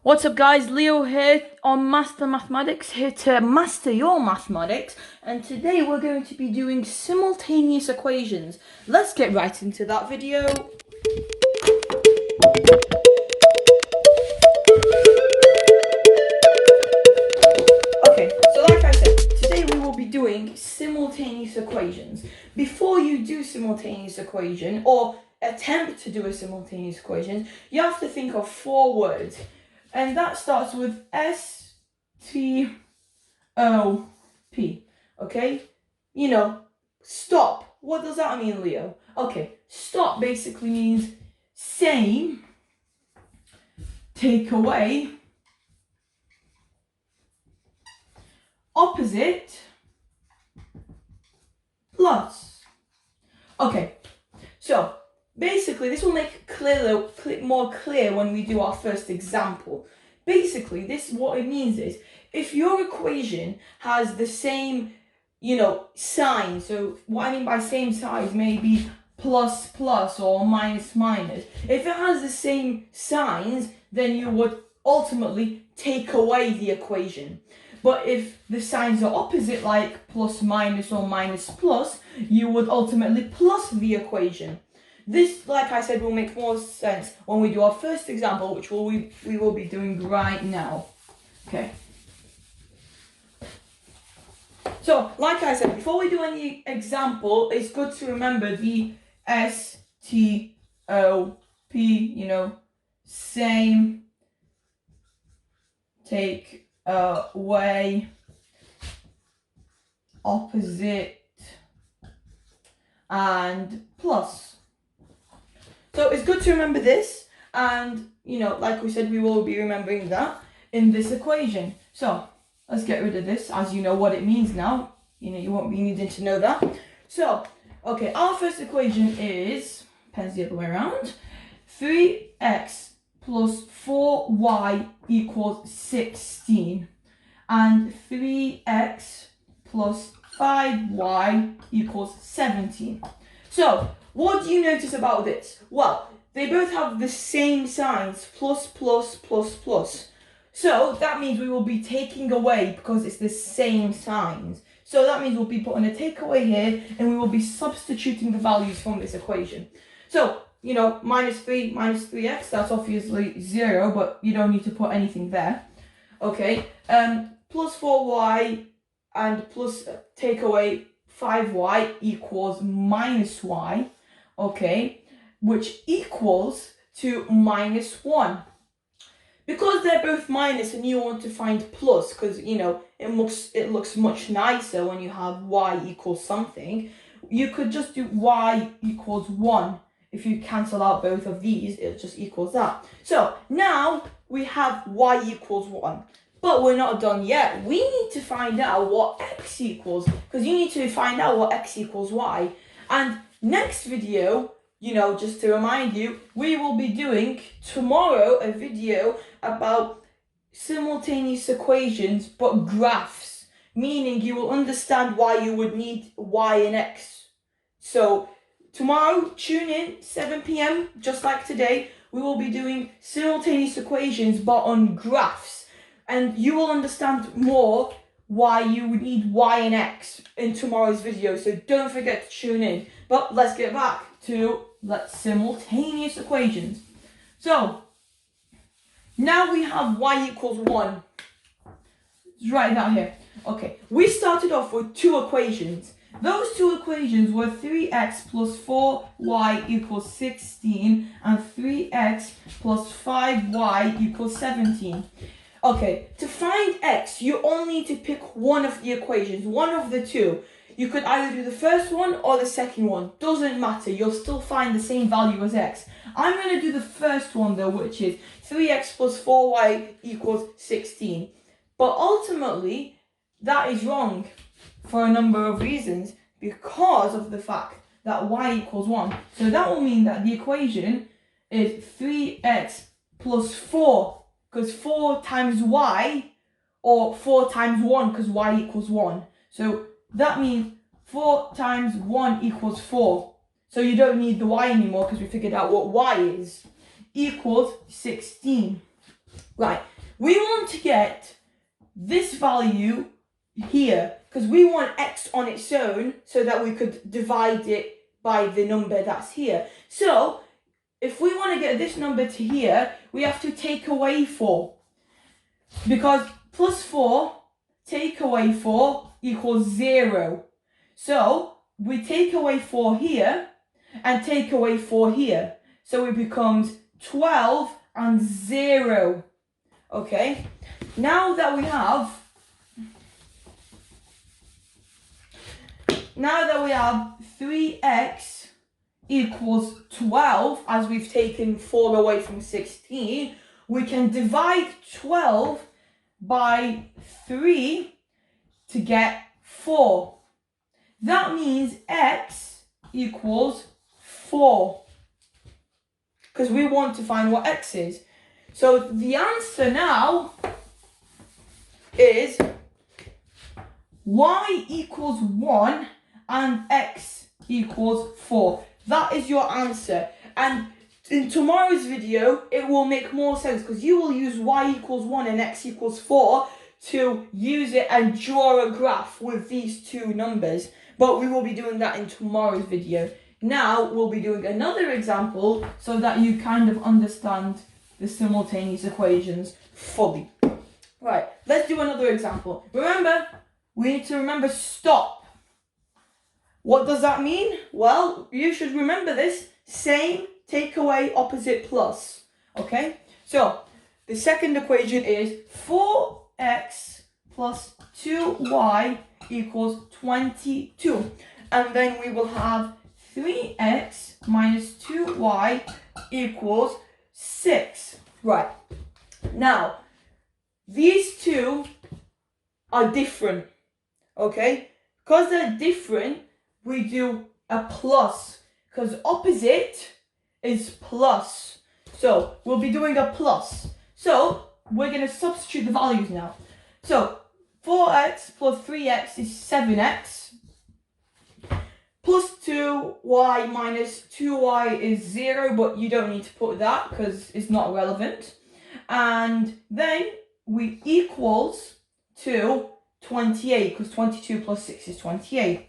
What's up guys, Leo here on Master Mathematics, here to master your mathematics, and today we're going to be doing simultaneous equations. Let's get right into that video. Okay, so like I said, today we will be doing simultaneous equations. Before you do simultaneous equation, or attempt to do a simultaneous equation, you have to think of 4 words. And that starts with S-T-O-P, okay? You know, stop. What does that mean, Leo? Okay, stop basically means same, take away, opposite, plus. Okay, so basically, this will make it more clear when we do our first example. Basically, what it means is, if your equation has the same, sign, so what I mean by same sign may be plus plus or minus minus. If it has the same signs, then you would ultimately take away the equation. But if the signs are opposite, like plus minus or minus plus, you would ultimately plus the equation. This, like I said, will make more sense when we do our first example, which we will be doing right now. Okay. So, like I said, before we do any example, it's good to remember the S-T-O-P, same, take away, opposite, and plus. So it's good to remember this, and like we said, we will be remembering that in this equation. So let's get rid of this, as you know what it means now. You won't be needing to know that. So, okay, our first equation is, pen's the other way around, 3x plus 4y equals 16, and 3x plus 5y equals 17. So, what do you notice about this? Well, they both have the same signs, plus, plus, plus, plus. So that means we will be taking away because it's the same signs. So that means we'll be putting a takeaway here and we will be substituting the values from this equation. So, minus 3 minus 3x, that's obviously 0, but you don't need to put anything there. Okay, plus 4y and plus take away 5y equals minus y. Okay, which equals to minus 1. Because they're both minus and you want to find plus, because it looks much nicer when you have y equals something, you could just do y equals 1. If you cancel out both of these, it just equals that. So now we have y equals 1. But we're not done yet. We need to find out what x equals, because you need to find out what x equals y. And next video, just to remind you, we will be doing tomorrow a video about simultaneous equations, but graphs, meaning you will understand why you would need y and x. So tomorrow, tune in, 7 p.m, just like today, we will be doing simultaneous equations, but on graphs. And you will understand more why you would need y and x in tomorrow's video, so don't forget to tune in. But let's get back to simultaneous equations. So now we have y equals 1. Let's write that here. Okay, we started off with 2 equations. Those 2 equations were 3x plus 4y equals 16 and 3x plus 5y equals 17. Okay, to find x, you only need to pick one of the equations, one of the 2. You could either do the first one or the second one. Doesn't matter, you'll still find the same value as x. I'm going to do the first one though, which is 3x plus 4y equals 16. But ultimately, that is wrong for a number of reasons, because of the fact that y equals 1. So that will mean that the equation is 3x plus 4, because 4 times y, or 4 times 1, because y equals 1. So that means 4 times 1 equals 4. So you don't need the y anymore because we figured out what y is. Equals 16. Right, we want to get this value here because we want x on its own so that we could divide it by the number that's here. So if we want to get this number to here, we have to take away 4. Because plus 4 take away 4 equals 0. So we take away 4 here and take away 4 here. So it becomes 12 and 0. Okay, now that we have 3x equals 12, as we've taken 4 away from 16, we can divide 12 by 3 to get 4. That means x equals 4, because we want to find what x is. So the answer now is y equals 1 and x equals 4. That is your answer. And in tomorrow's video, it will make more sense because you will use y equals 1 and x equals 4 to use it and draw a graph with these two numbers. But we will be doing that in tomorrow's video. Now we'll be doing another example so that you kind of understand the simultaneous equations fully. Right, let's do another example. Remember, we need to remember stop. What does that mean? Well, you should remember this. Same, take away, opposite, plus. Okay? So, the second equation is 4x plus 2y equals 22. And then we will have 3x minus 2y equals 6. Right. Now, these two are different. Okay? Because they're different, we do a plus. Because opposite is plus. So, we'll be doing a plus. So, we're going to substitute the values now. So, 4x plus 3x is 7x. Plus 2y minus 2y is 0, but you don't need to put that because it's not relevant. And then we equals to 28, because 22 plus 6 is 28.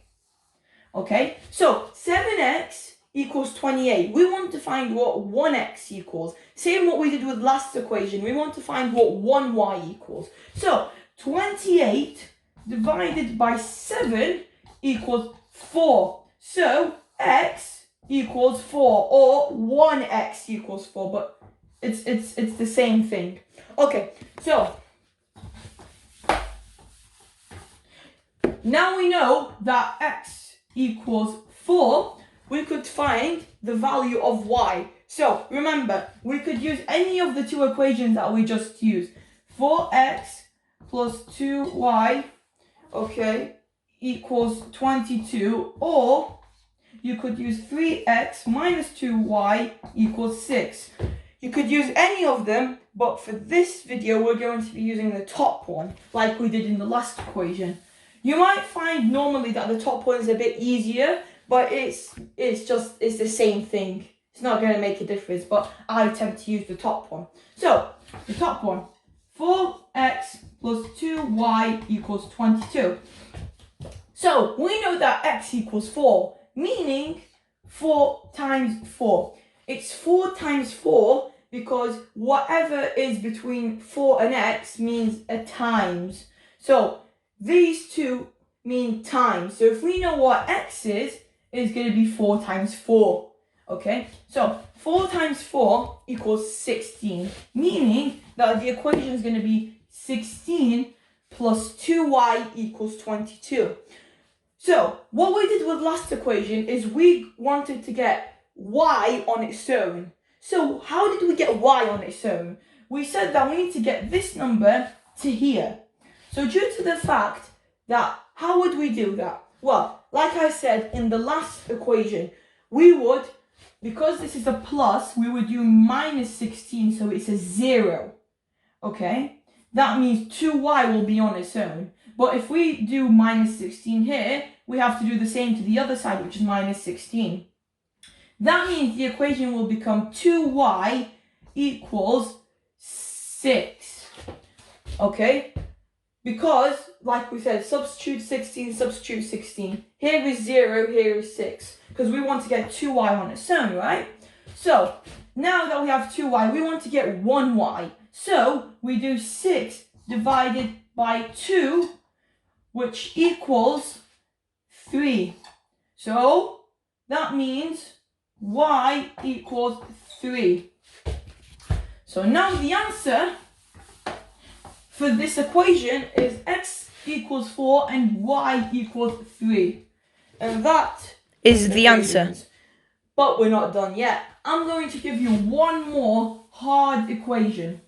Okay, so 7x equals 28. We want to find what 1x equals. Same what we did with last equation. We want to find what 1y equals. So 28 divided by 7 equals 4. So x equals 4, or 1x equals 4, but it's the same thing. Okay, so now we know that x equals 4, we could find the value of y. So remember, we could use any of the two equations that we just used. 4x plus 2y, okay, equals 22, or you could use 3x minus 2y equals 6. You could use any of them, but for this video we're going to be using the top one, like we did in the last equation. You might find normally that the top one is a bit easier, but it's the same thing. It's not going to make a difference, but I tend to use the top one. So, the top one, 4x plus 2y equals 22. So, we know that x equals 4, meaning 4 times 4. It's 4 times 4 because whatever is between 4 and x means a times. So, these two mean times. So, if we know what x is going to be 4 times 4. Okay, so 4 times 4 equals 16, meaning that the equation is going to be 16 plus 2y equals 22. So, what we did with last equation is we wanted to get y on its own. So, how did we get y on its own? We said that we need to get this number to here. So, due to the fact that, how would we do that? Well, like I said in the last equation, we would, because this is a plus, we would do minus 16, so it's a 0. Okay? That means 2y will be on its own. But if we do minus 16 here, we have to do the same to the other side, which is minus 16. That means the equation will become 2y equals 6. Okay? Because, like we said, substitute 16, substitute 16. Here is 0, here is 6. Because we want to get 2y on its own, right? So, now that we have 2y, we want to get 1y. So, we do 6 divided by 2, which equals 3. So, that means y equals 3. So now the answer for this equation is x equals 4 and y equals 3. And that is the answer. But we're not done yet. I'm going to give you one more hard equation.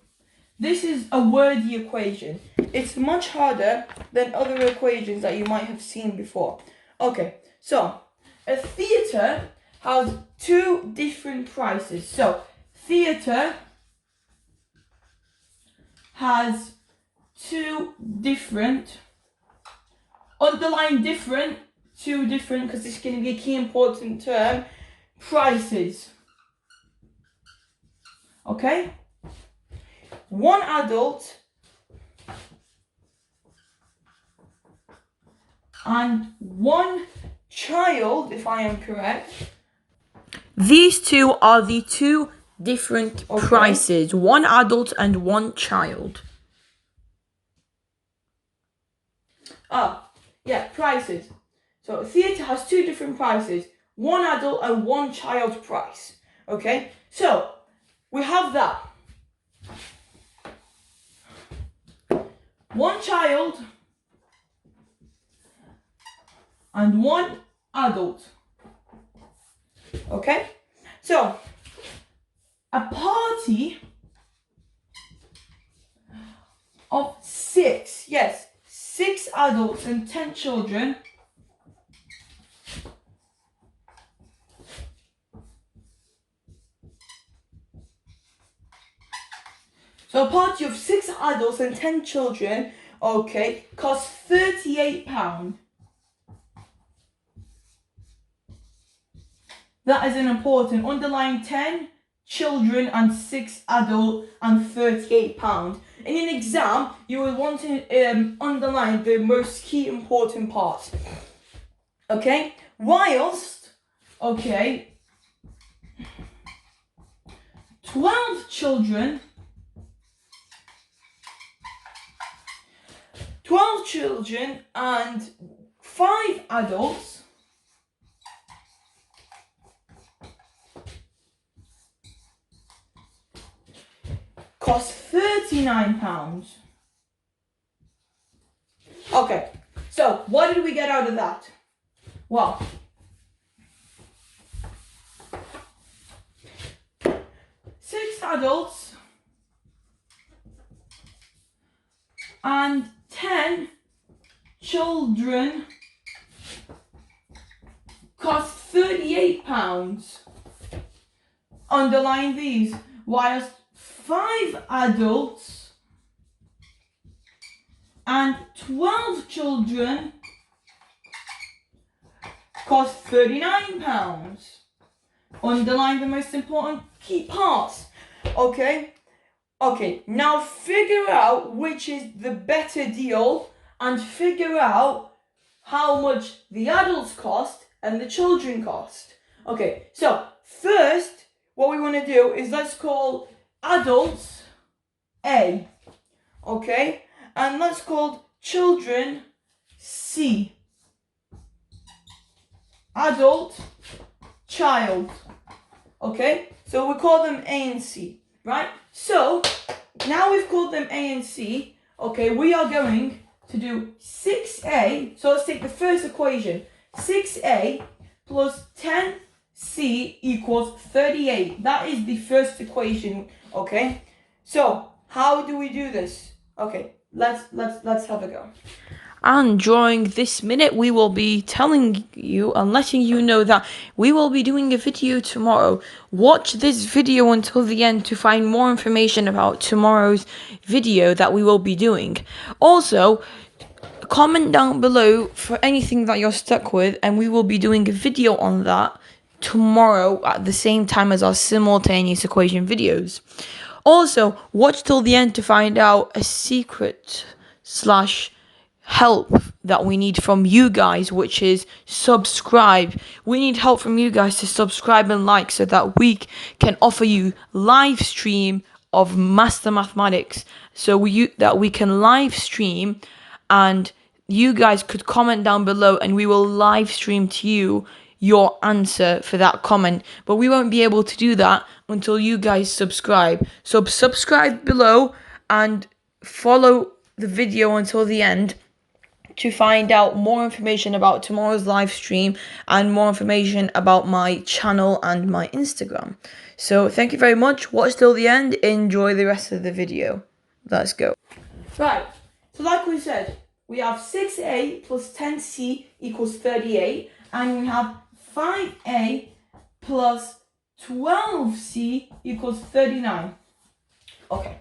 This is a wordy equation. It's much harder than other equations that you might have seen before. Okay, so a theatre has two different prices. So theatre has two different, underline different, two different, because this is going to be a key important term, prices. Okay? One adult and one child, if I am correct. These two are the two different prices. One adult and one child. Prices. So theatre has two different prices. One adult and one child price. Okay? So, we have that. One child and one adult. Okay? So, a party of 6, yes, 6 adults and 10 children So a party of 6 adults and 10 children, okay, costs £38. That is an important. Underline 10 children and 6 adult and £38. In an exam, you will want to underline the most key important parts. Okay? Whilst, okay, 12 children and 5 adults cost £39. Okay, so what did we get out of that? Well, six adults and 10 children cost £38. Underline these. Whilst 5 adults and 12 children cost £39. Underline the most important key parts. Okay, now figure out which is the better deal and figure out how much the adults cost and the children cost. Okay, so first what we want to do is let's call adults A, okay, and let's call children C. Adult, child, okay, so we call them A and C, right? So now we've called them A and C, okay, we are going to do 6A, so let's take the first equation, 6A plus 10C equals 38. That is the first equation, okay? So, how do we do this? Okay, let's have a go. And during this minute, we will be telling you and letting you know that we will be doing a video tomorrow. Watch this video until the end to find more information about tomorrow's video that we will be doing. Also, comment down below for anything that you're stuck with, and we will be doing a video on that tomorrow at the same time as our simultaneous equation videos. Also, watch till the end to find out a secret slash help that we need from you guys, which is subscribe. We need help from you guys to subscribe and like so that we can offer you live stream of Master Mathematics. So we can live stream, and you guys could comment down below and we will live stream to you your answer for that comment. But we won't be able to do that until you guys subscribe. So subscribe below and follow the video until the end to find out more information about tomorrow's live stream and more information about my channel and my Instagram. So thank you very much. Watch till the end. Enjoy the rest of the video. Let's go. Right. So like we said, we have 6a plus 10c equals 38. And we have 5a plus 12c equals 39. Okay.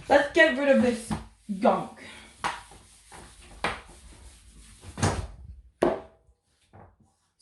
Let's get rid of this gunk.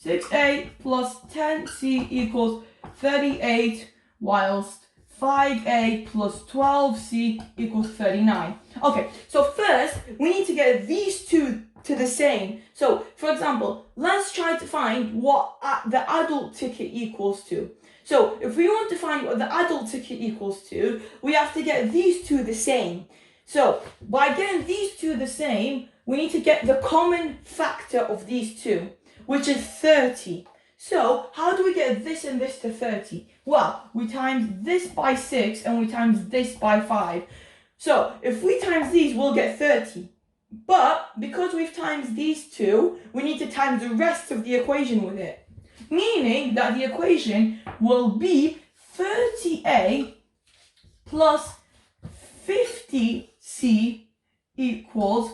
6a plus 10c equals 38, whilst 5a plus 12c equals 39. Okay, so first we need to get these two to the same. So, for example, let's try to find what the adult ticket equals to. So, if we want to find what the adult ticket equals to, we have to get these two the same. So, by getting these two the same, we need to get the common factor of these two, which is 30. So, how do we get this and this to 30? Well, we times this by 6 and we times this by 5. So, if we times these, we'll get 30. But, because we've times these two, we need to times the rest of the equation with it. Meaning that the equation will be 30a plus 50c equals,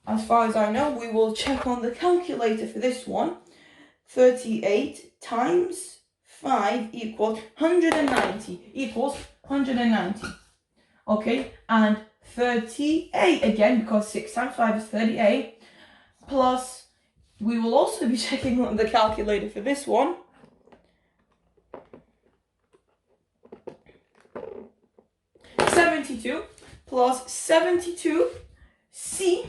as far as I know, we will check on the calculator for this one. 38 times 5 equals 190. Equals 190. Okay, and 38 again, because 6 times 5 is 38. Plus, we will also be checking on the calculator for this one. 72 plus 72c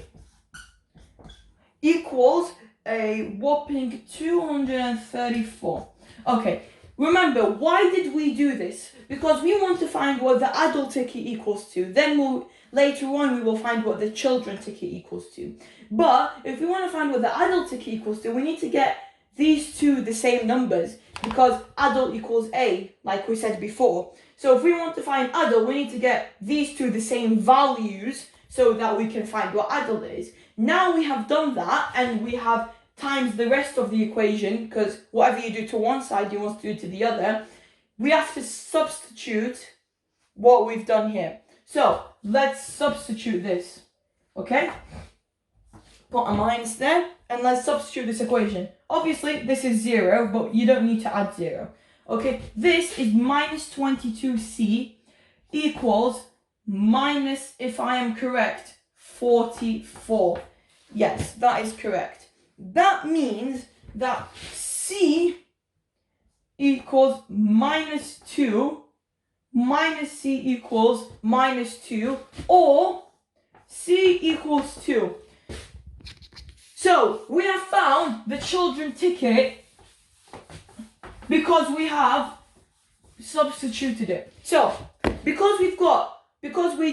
equals a whopping 234. Okay, remember, why did we do this? Because we want to find what the adult ticket equals to. Then later on we will find what the children ticket equals to. But if we want to find what the adult ticket equals to, we need to get these two the same numbers, because adult equals A, like we said before. So if we want to find adult, we need to get these two the same values so that we can find what adult is. Now we have done that, and we have times the rest of the equation, because whatever you do to one side, you want to do to the other. We have to substitute what we've done here. So let's substitute this, okay? Put a minus there, and let's substitute this equation. Obviously, this is 0, but you don't need to add 0. Okay, this is minus 22c equals minus, if I am correct, 44. Yes, that is correct. That means that c equals minus 2, minus c equals minus 2, or c equals 2. So, we have found the children ticket because we have substituted it. So, because we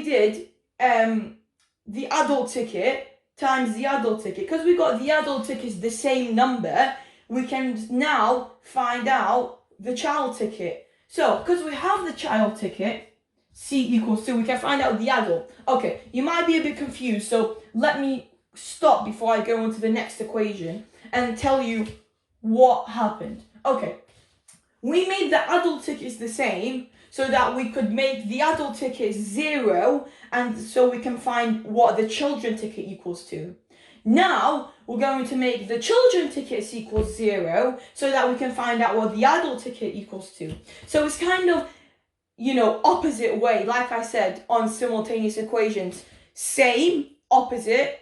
did the adult ticket times the adult ticket, because we got the adult ticket the same number, we can now find out the child ticket. So, because we have the child ticket, c equals 2, we can find out the adult. Okay, you might be a bit confused, so let me stop before I go into the next equation and tell you what happened. Okay, we made the adult tickets the same so that we could make the adult ticket 0, and so we can find what the children ticket equals to. Now we're going to make the children tickets equal 0 so that we can find out what the adult ticket equals to. So it's kind of, opposite way, like I said on simultaneous equations. Same, opposite,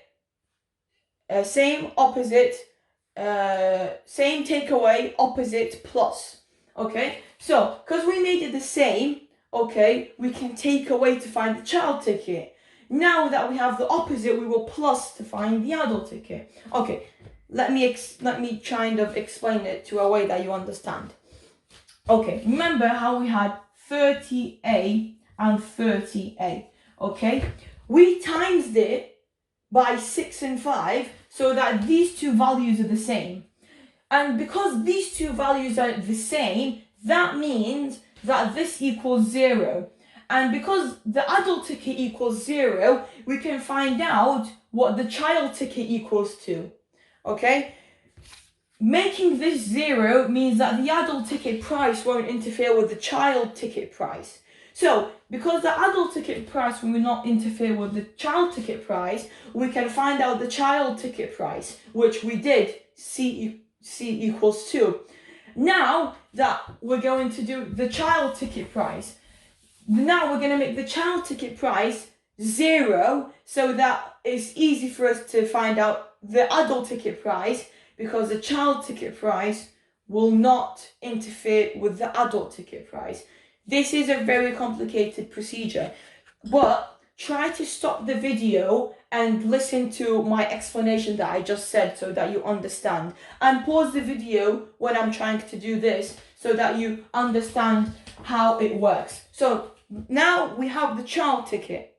same takeaway, opposite, plus. Okay, so because we made it the same, okay, we can take away to find the child ticket. Now that we have the opposite, we will plus to find the adult ticket. Okay, let me kind of explain it to a way that you understand. Okay, remember how we had 30A and 30A, okay? We times it by 6 and 5 so that these two values are the same. And because these two values are the same, that means that this equals 0. And because the adult ticket equals 0, we can find out what the child ticket equals to, okay? Making this 0 means that the adult ticket price won't interfere with the child ticket price. So, because the adult ticket price will not interfere with the child ticket price, we can find out the child ticket price, which we did, C equals 2. Now that we're going to do the child ticket price, now we're going to make the child ticket price 0 so that it's easy for us to find out the adult ticket price, because the child ticket price will not interfere with the adult ticket price. This is a very complicated procedure, but try to stop the video and listen to my explanation that I just said so that you understand. And pause the video when I'm trying to do this so that you understand how it works. So now we have the child ticket,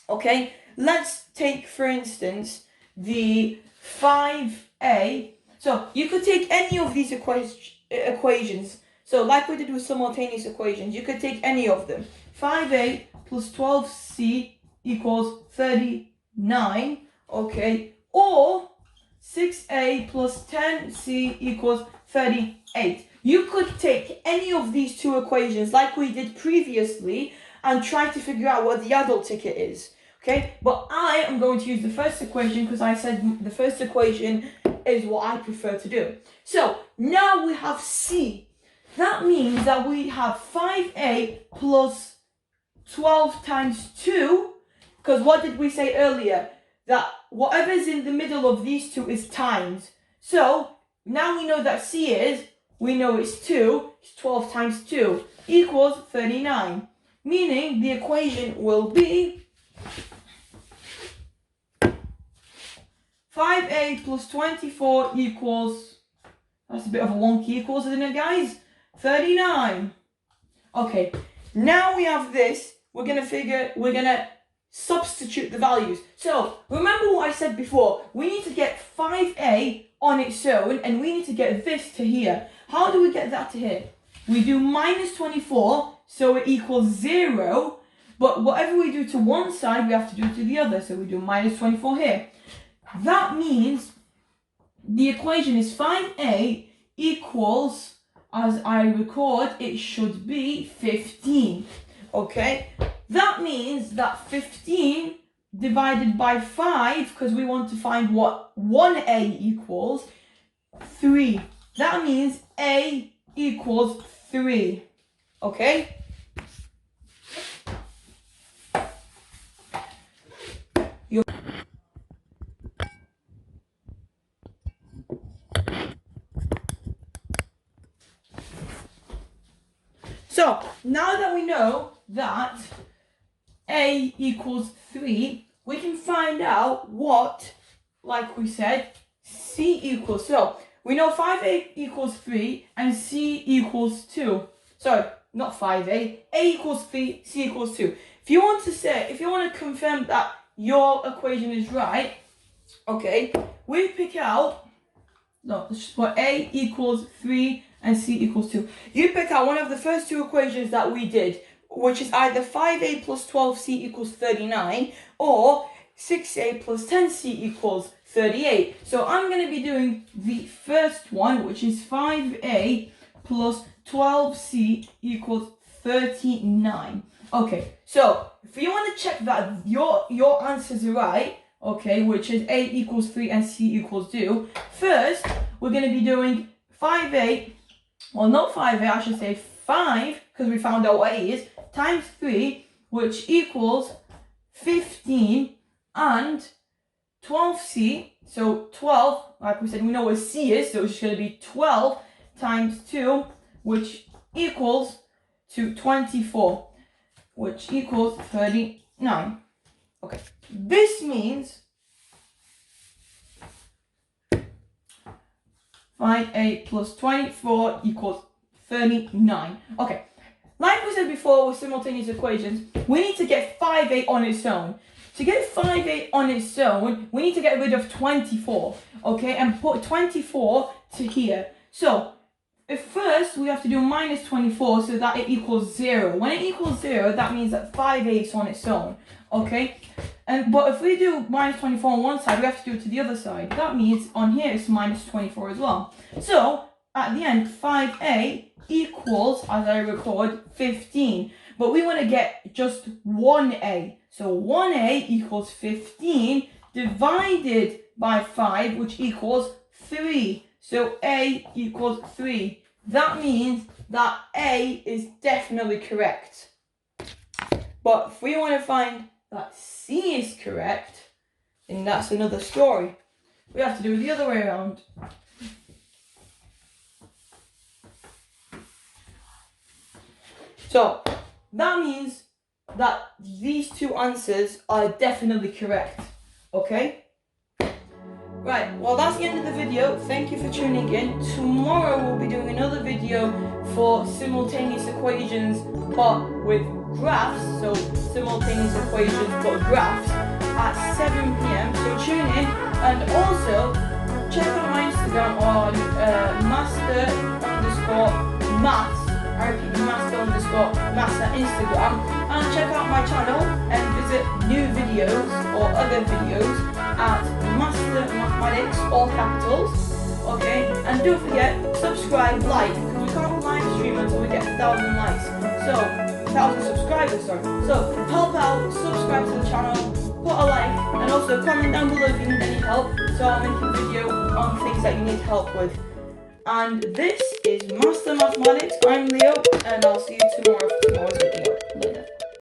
okay? Let's take, for instance, the 5A. So you could take any of these equations. So like we did with simultaneous equations, you could take any of them. 5A plus 12C equals 39, okay? Or 6A plus 10C equals 38. You could take any of these two equations like we did previously and try to figure out what the adult ticket is, okay? But I am going to use the first equation because I said the first equation is what I prefer to do. So now we have C. That means that we have 5A plus 12 times 2, because what did we say earlier? That whatever's in the middle of these two is times. So now we know that C is, we know it's 2, it's 12 times 2, equals 39. Meaning the equation will be 5A plus 24 equals, that's a bit of a wonky equals, isn't it, guys? 39. Okay, now we have this, we're gonna substitute the values. So, remember what I said before, we need to get 5A on its own, and we need to get this to here. How do we get that to here? We do minus 24, so it equals 0, but whatever we do to one side, we have to do to the other, so we do minus 24 here. That means the equation is 5A equals, as I record, it should be 15, okay? That means that 15 divided by 5, because we want to find what 1A equals, 3. That means A equals 3, okay? So, now that we know that A equals 3, we can find out what, like we said, C equals. So, we know 5A equals 3 and C equals 2. Sorry, not 5A. A equals 3, C equals 2. If you want to confirm that your equation is right, okay, we pick out, no, let's just put A equals 3 and C equals 2. You pick out one of the first two equations that we did, which is either 5A plus 12C equals 39 or 6A plus 10C equals 38. So I'm going to be doing the first one, which is 5A plus 12C equals 39. Okay, so if you want to check that your answers are right, okay, which is A equals 3 and C equals 2, first we're going to be doing 5A, well not 5A, I should say 5, because we found out what A is, times 3, which equals 15, and 12C, so 12, like we said, we know what C is, so it's just going to be 12 times 2, which equals to 24. which equals 39. Okay, this means 5a plus 24 equals 39. Okay, like we said before with simultaneous equations, we need to get 5a on its own. To get 5a on its own, we need to get rid of 24, okay, and put 24 to here. So, if first we have to do minus 24 so that it equals 0. When it equals 0, that means that 5a is on its own, okay? But if we do minus 24 on one side, we have to do it to the other side. That means on here it's minus 24 as well. So, at the end, 5a equals, as I record, 15. But we want to get just 1a. So 1a equals 15 divided by 5, which equals 3. So a equals 3. That means that a is definitely correct. But if we want to find that c is correct, then that's another story. We have to do it the other way around. So that means that these two answers are definitely correct, okay? Right, well that's the end of the video. Thank you for tuning in. Tomorrow we'll be doing another video for simultaneous equations but with graphs, so simultaneous equations but graphs at 7 p.m. So tune in, and also check out my Instagram on master_maths. I repeat, master_maths at Instagram, and check out my channel and visit new videos or other videos at Master Mathematics, all capitals, okay? And don't forget, subscribe, like, because we can't live stream until we get 1,000 likes, so 1,000 subscribers, sorry. So help out, subscribe to the channel, put a like, and also comment down below if you need any help, so I'll make a video on things that you need help with. And this is Master Mathematics. I'm Leo, and I'll see you tomorrow for tomorrow's video. Later.